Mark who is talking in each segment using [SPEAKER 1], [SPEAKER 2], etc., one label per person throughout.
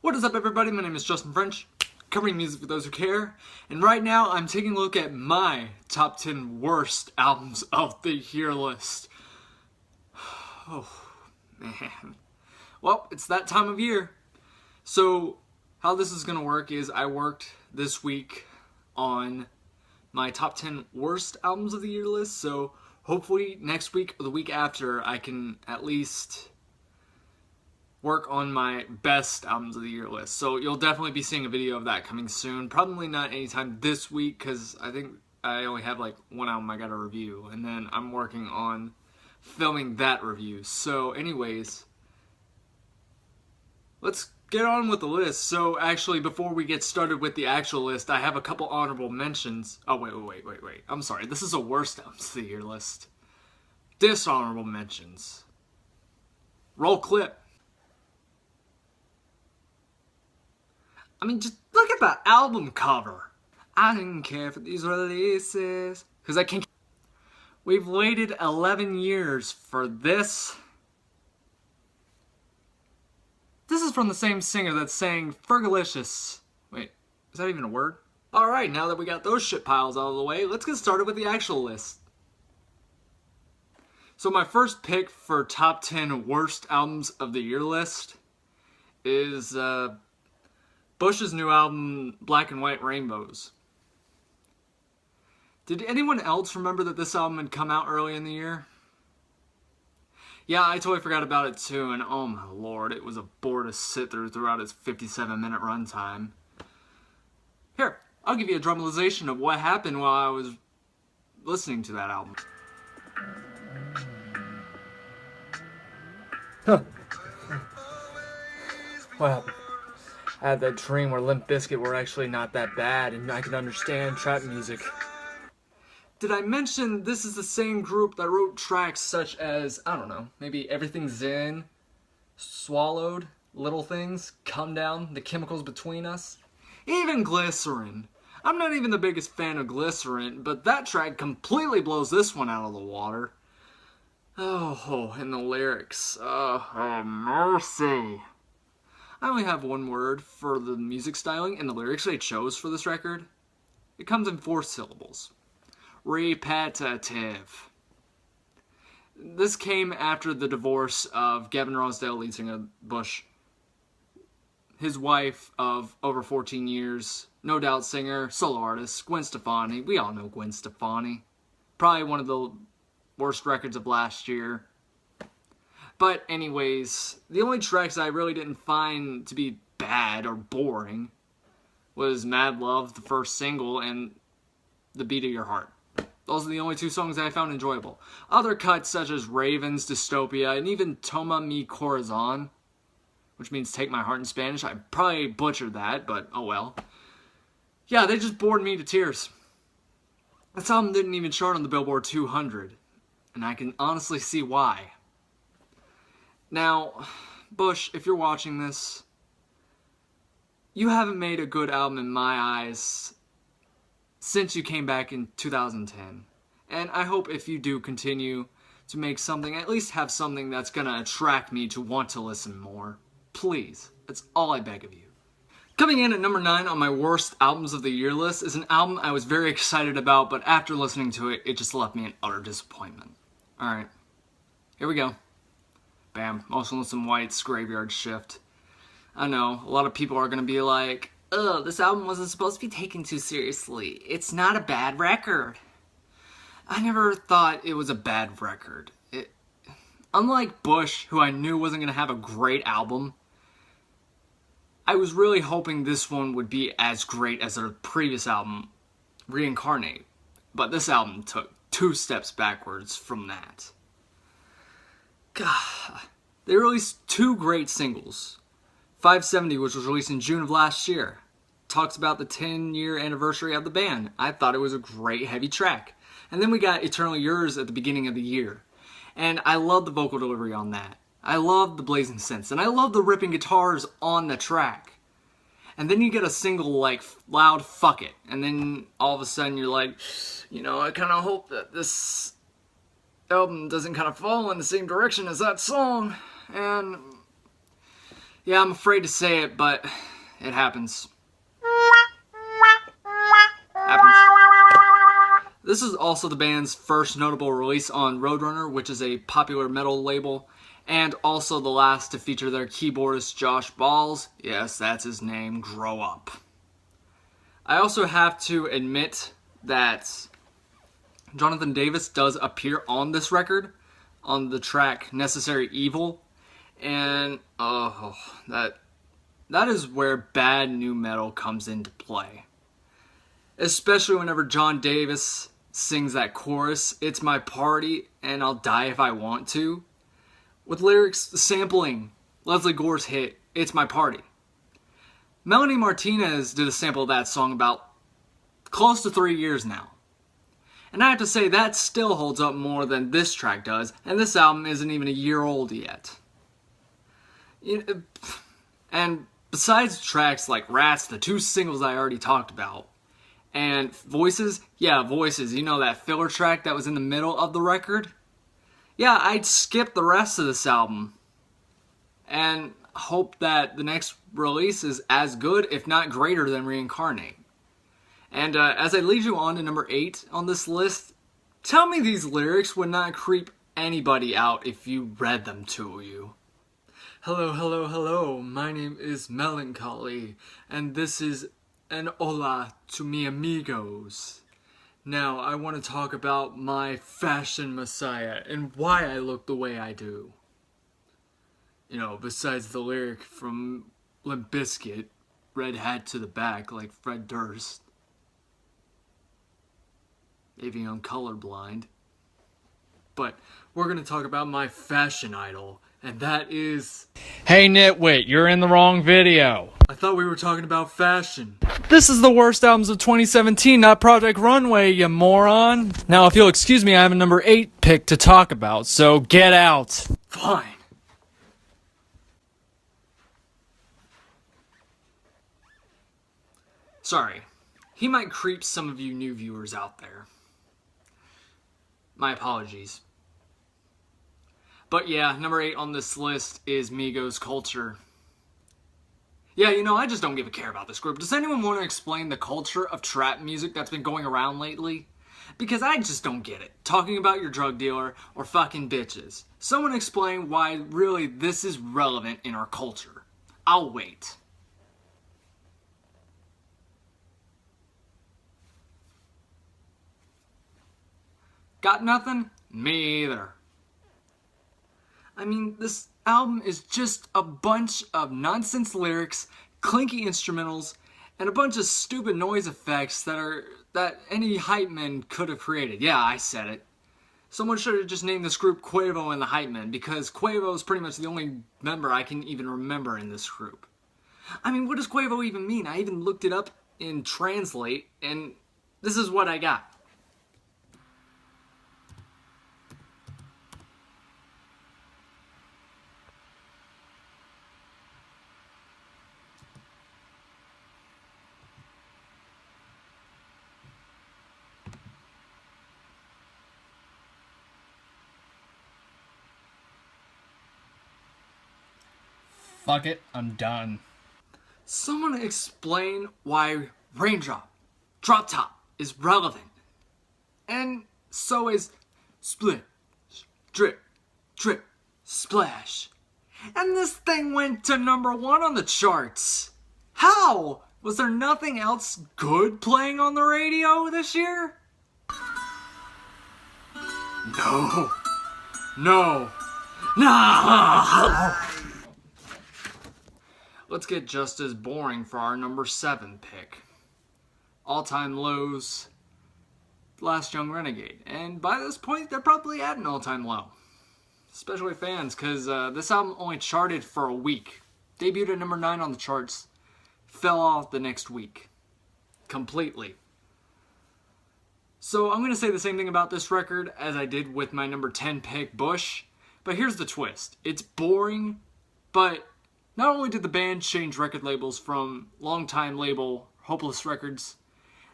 [SPEAKER 1] What is up, everybody? My name is Justin French, covering music for those who care, and right now I'm taking a look at my top 10 worst albums of the year list. Oh, man. Well, it's that time of year. So, how this is going to work is I worked this week on my top 10 worst albums of the year list, so hopefully next week or the week after I can at least work on my best albums of the year list. So you'll definitely be seeing a video of that coming soon. Probably not anytime this week because I think I only have like one album I gotta review, and then I'm working on filming that review. So anyways, let's get on with the list. So actually, before we get started with the actual list, I have a couple honorable mentions. Oh, wait. I'm sorry. This is a worst albums of the year list. Dishonorable mentions. Roll clip. I mean, just look at that album cover. I didn't care for these releases because I can't. We've waited 11 years for this. This is from the same singer that sang Fergalicious. Wait, is that even a word? Alright, now that we got those shit piles out of the way, let's get started with the actual list. So my first pick for top 10 worst albums of the year list is Bush's new album, Black and White Rainbows. Did anyone else remember that this album had come out early in the year? Yeah, I totally forgot about it too, and oh my lord, it was a bore to sit through throughout its 57-minute runtime. Here, I'll give you a dramatization of what happened while I was listening to that album. Huh. What happened? I had that dream where Limp Bizkit were actually not that bad, and I could understand trap music. Did I mention this is the same group that wrote tracks such as, I don't know, maybe Everything's In, Swallowed, Little Things, Come Down, The Chemicals Between Us? Even Glycerin. I'm not even the biggest fan of Glycerin, but that track completely blows this one out of the water. Oh, and the lyrics. Oh, mercy. I only have one word for the music styling and the lyrics I chose for this record. It comes in 4 syllables. Repetitive. This came after the divorce of Gavin Rossdale, lead singer of Bush. His wife of over 14 years, no doubt singer, solo artist, Gwen Stefani. We all know Gwen Stefani. Probably one of the worst records of last year. But anyways, the only tracks I really didn't find to be bad or boring was Mad Love, the first single, and The Beat of Your Heart. Those are the only 2 songs that I found enjoyable. Other cuts such as Ravens, Dystopia, and even Toma Mi Corazon, which means Take My Heart in Spanish. I probably butchered that, but oh well. Yeah, they just bored me to tears. This album didn't even chart on the Billboard 200, and I can honestly see why. Now, Bush, if you're watching this, you haven't made a good album in my eyes since you came back in 2010. And I hope if you do continue to make something, at least have something that's gonna attract me to want to listen more. Please, that's all I beg of you. Coming in at number 9 on my worst albums of the year list is an album I was very excited about, but after listening to it, it just left me in utter disappointment. Alright, here we go. Bam, Motionless in White's Graveyard Shift. I know, a lot of people are gonna be like, ugh, this album wasn't supposed to be taken too seriously. It's not a bad record. I never thought it was a bad record. Unlike Bush, who I knew wasn't gonna have a great album, I was really hoping this one would be as great as their previous album, Reincarnate. But this album took 2 steps backwards from that. God, they released 2 great singles. 570, which was released in June of last year, talks about the 10-year anniversary of the band. I thought it was a great heavy track. And then we got Eternally Yours at the beginning of the year. And I love the vocal delivery on that. I love the blazing synths, and I love the ripping guitars on the track. And then you get a single like Loud Fuck It, and then all of a sudden you're like, you know, I kind of hope that this album doesn't kind of fall in the same direction as that song. And Yeah, I'm afraid to say it, but it happens. This is also the band's first notable release on Roadrunner, which is a popular metal label, and also the last to feature their keyboardist Josh Balls. Yes, that's his name. Grow up. I also have to admit that Jonathan Davis does appear on this record, on the track Necessary Evil, and that is where bad nu metal comes into play. Especially whenever John Davis sings that chorus, "It's my party and I'll die if I want to," with lyrics sampling Leslie Gore's hit, "It's My Party." Melanie Martinez did a sample of that song about close to 3 years now. And I have to say, that still holds up more than this track does, and this album isn't even a year old yet. And besides tracks like Rats, the 2 singles I already talked about, and Voices, Voices, you know that filler track that was in the middle of the record? Yeah, I'd skip the rest of this album and hope that the next release is as good, if not greater, than Reincarnate. And as I lead you on to number 8 on this list, tell me these lyrics would not creep anybody out if you read them to you. "Hello, hello, hello, my name is Melancholy, and this is an hola to mi amigos. Now, I want to talk about my fashion messiah and why I look the way I do." You know, besides the lyric from Limp Bizkit, "Red hat to the back like Fred Durst." Maybe I'm colorblind. But we're going to talk about my fashion idol, and that is... Hey nitwit, you're in the wrong video. I thought we were talking about fashion. This is the worst albums of 2017, not Project Runway, you moron. Now, if you'll excuse me, I have a number 8 pick to talk about, so get out. Fine. Sorry. He might creep some of you new viewers out there. My apologies. But yeah, number 8 on this list is Migos Culture. Yeah, you know, I just don't give a care about this group. Does anyone want to explain the culture of trap music that's been going around lately? Because I just don't get it. Talking about your drug dealer or fucking bitches. Someone explain why really this is relevant in our culture. I'll wait. Got nothing? Me either. I mean, this album is just a bunch of nonsense lyrics, clinky instrumentals, and a bunch of stupid noise effects that any hype man could have created. Yeah, I said it. Someone should have just named this group Quavo and the Hype Men, because Quavo is pretty much the only member I can even remember in this group. I mean, what does Quavo even mean? I even looked it up in Translate, and this is what I got. Fuck it, I'm done. Someone explain why Raindrop, Drop Top is relevant. And so is Split, Drip, Drip, Splash. And this thing went to number 1 on the charts. How? Was there nothing else good playing on the radio this year? No. No. No! Let's get just as boring for our number 7 pick. All Time Low's Last Young Renegade. And by this point, they're probably at an all-time low. Especially fans, because this album only charted for a week. Debuted at number 9 on the charts. Fell off the next week. Completely. So I'm going to say the same thing about this record as I did with my number 10 pick, Bush. But here's the twist. It's boring, but not only did the band change record labels from longtime label Hopeless Records,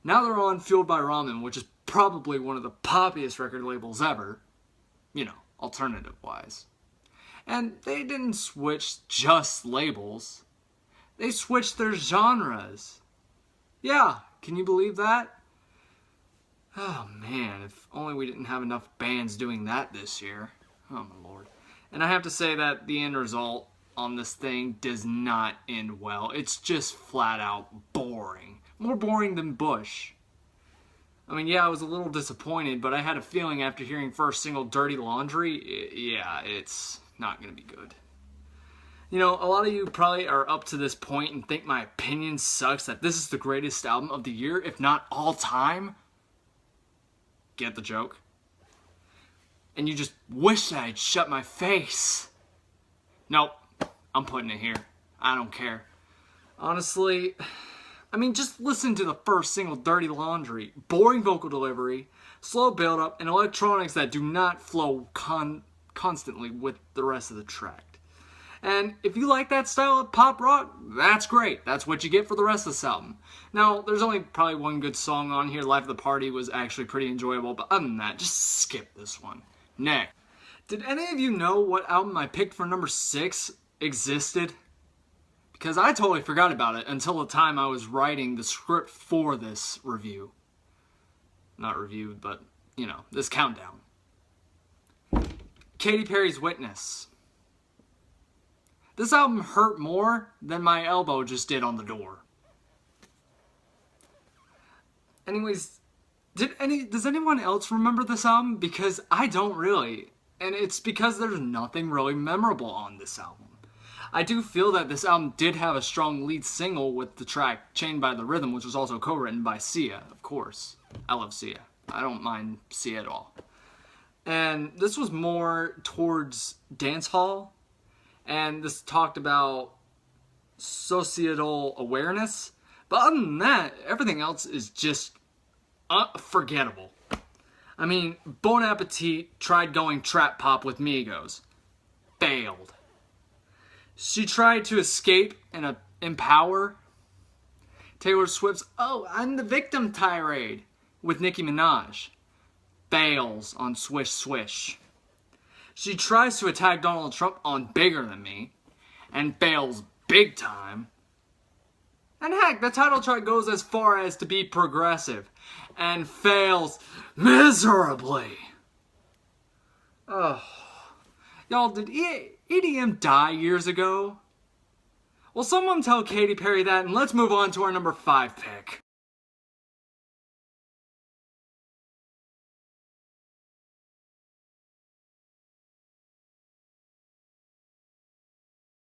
[SPEAKER 1] now they're on Fueled by Ramen, which is probably one of the poppiest record labels ever. You know, alternative-wise. And they didn't switch just labels. They switched their genres. Yeah, can you believe that? Oh man, if only we didn't have enough bands doing that this year. Oh my lord. And I have to say that the end result on this thing does not end well. It's just flat out boring. More boring than Bush. I mean, yeah, I was a little disappointed, but I had a feeling after hearing first single Dirty Laundry, yeah, it's not gonna be good. You know, a lot of you probably are up to this point and think my opinion sucks, that this is the greatest album of the year, if not all time. Get the joke? And you just wish that I'd shut my face. Nope, I'm putting it here. I don't care. Honestly, I mean, just listen to the first single, Dirty Laundry. Boring vocal delivery, slow build-up, and electronics that do not flow constantly with the rest of the track. And if you like that style of pop rock, that's great. That's what you get for the rest of this album. Now, there's only probably one good song on here. Life of the Party was actually pretty enjoyable, but other than that, just skip this one. Next. Did any of you know what album I picked for number 6 existed? Because I totally forgot about it until the time I was writing the script for this review. Not review, but, you know, this countdown. Katy Perry's Witness. This album hurt more than my elbow just did on the door. Anyways, does anyone else remember this album? Because I don't really. And it's because there's nothing really memorable on this album. I do feel that this album did have a strong lead single with the track Chained by the Rhythm, which was also co-written by Sia, of course. I love Sia. I don't mind Sia at all. And this was more towards dancehall. And this talked about societal awareness. But other than that, everything else is just unforgettable. I mean, Bon Appetit tried going trap pop with Migos. Failed. She tried to escape and empower. Taylor Swift's "Oh, I'm the Victim" tirade with Nicki Minaj. Fails on Swish Swish. She tries to attack Donald Trump on Bigger Than Me, and fails big time. And heck, the title track goes as far as to be progressive, and fails miserably. Oh. Y'all, did EDM die years ago? Well, someone tell Katy Perry that, and let's move on to our number 5 pick.